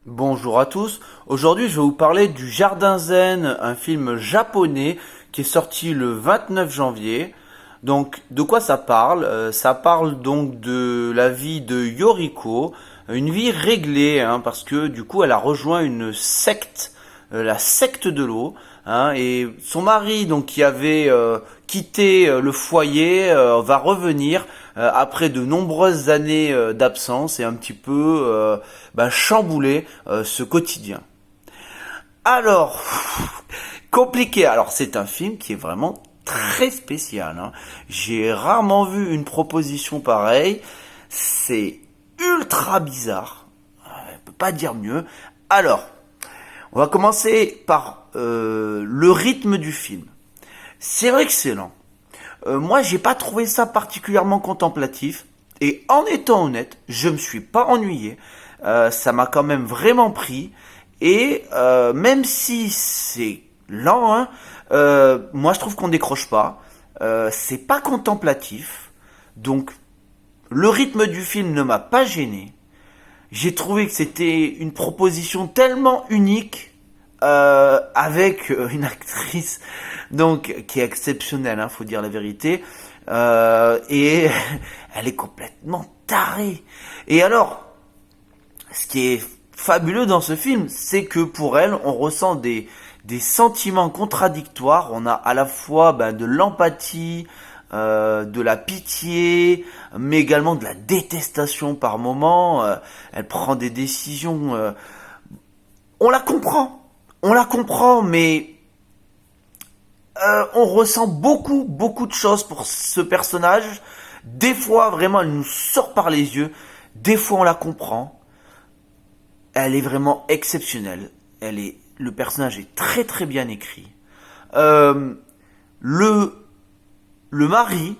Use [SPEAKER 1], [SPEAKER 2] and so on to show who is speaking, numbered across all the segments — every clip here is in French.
[SPEAKER 1] Bonjour à tous. Aujourd'hui, je vais vous parler du Jardin Zen, un film japonais qui est sorti le 29 janvier. Donc, de quoi ça parle? Ça parle donc de la vie de Yoriko, une vie réglée, hein, parce que du coup, elle a rejoint une secte, la secte de l'eau, hein, et son mari, donc qui avait quitté le foyer, va revenir après de nombreuses années d'absence et un petit peu chambouler ce quotidien. Alors, compliqué. Alors, c'est un film qui est vraiment très spécial, hein. J'ai rarement vu une proposition pareille. C'est ultra bizarre. On peut pas dire mieux. Alors, on va commencer par le rythme du film. C'est vrai que c'est lent. Moi, j'ai pas trouvé ça particulièrement contemplatif. Et en étant honnête, je me suis pas ennuyé. Ça m'a quand même vraiment pris. Et même si c'est lent, hein, moi je trouve qu'on décroche pas. C'est pas contemplatif. Donc le rythme du film ne m'a pas gêné. J'ai trouvé que c'était une proposition tellement unique avec une actrice donc qui est exceptionnelle, hein, faut dire la vérité, et elle est complètement tarée. Et alors, ce qui est fabuleux dans ce film, c'est que pour elle, on ressent des sentiments contradictoires. On a à la fois de l'empathie, de la pitié, mais également de la détestation par moments. Elle prend des décisions. On la comprend, mais on ressent beaucoup de choses pour ce personnage. Des fois, vraiment, elle nous sort par les yeux. Des fois, on la comprend. Elle est vraiment exceptionnelle. Le personnage est très bien écrit. Euh, le, le mari,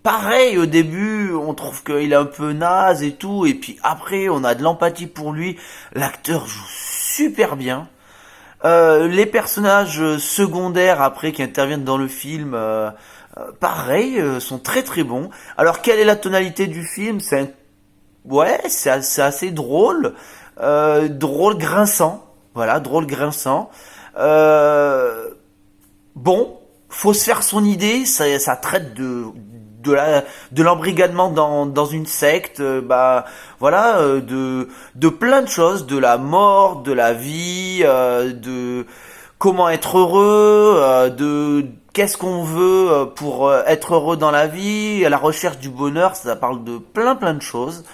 [SPEAKER 1] pareil au début, on trouve qu'il est un peu naze et tout, et puis après, on a de l'empathie pour lui. L'acteur joue super bien. Les personnages secondaires après qui interviennent dans le film, pareil, sont très bons. Alors quelle est la tonalité du film? C'est assez drôle, drôle grinçant, voilà, drôle grinçant. Euh, bon, faut se faire son idée. Ça traite de l'embrigadement dans une secte, voilà, de plein de choses, de la mort, de la vie, de comment être heureux, de qu'est-ce qu'on veut pour être heureux dans la vie, à la recherche du bonheur. Ça parle de plein de choses.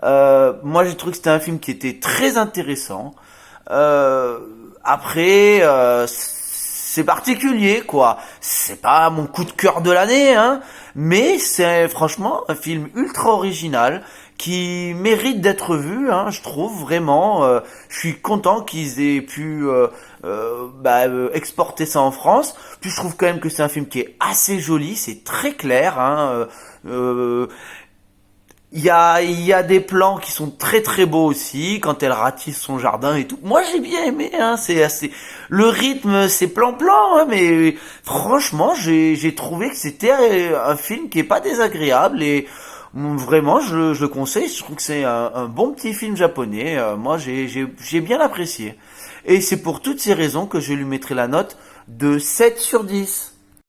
[SPEAKER 1] Moi, j'ai trouvé que c'était un film qui était très intéressant. Euh, Après, c'est particulier, quoi. C'est pas mon coup de cœur de l'année, hein, mais c'est franchement un film ultra original qui mérite d'être vu, hein, je trouve vraiment. Je suis content qu'ils aient pu exporter ça en France. Puis je trouve quand même que c'est un film qui est assez joli, c'est très clair, hein. Il y a des plans qui sont très beaux aussi quand elle ratisse son jardin et tout. Moi j'ai bien aimé, hein, c'est assez le rythme, c'est plan hein, mais franchement j'ai trouvé que c'était un film qui est pas désagréable et vraiment je le conseille. Je trouve que c'est un bon petit film japonais. Moi j'ai bien apprécié et c'est pour toutes ces raisons que je lui mettrai la note de 7 sur 10.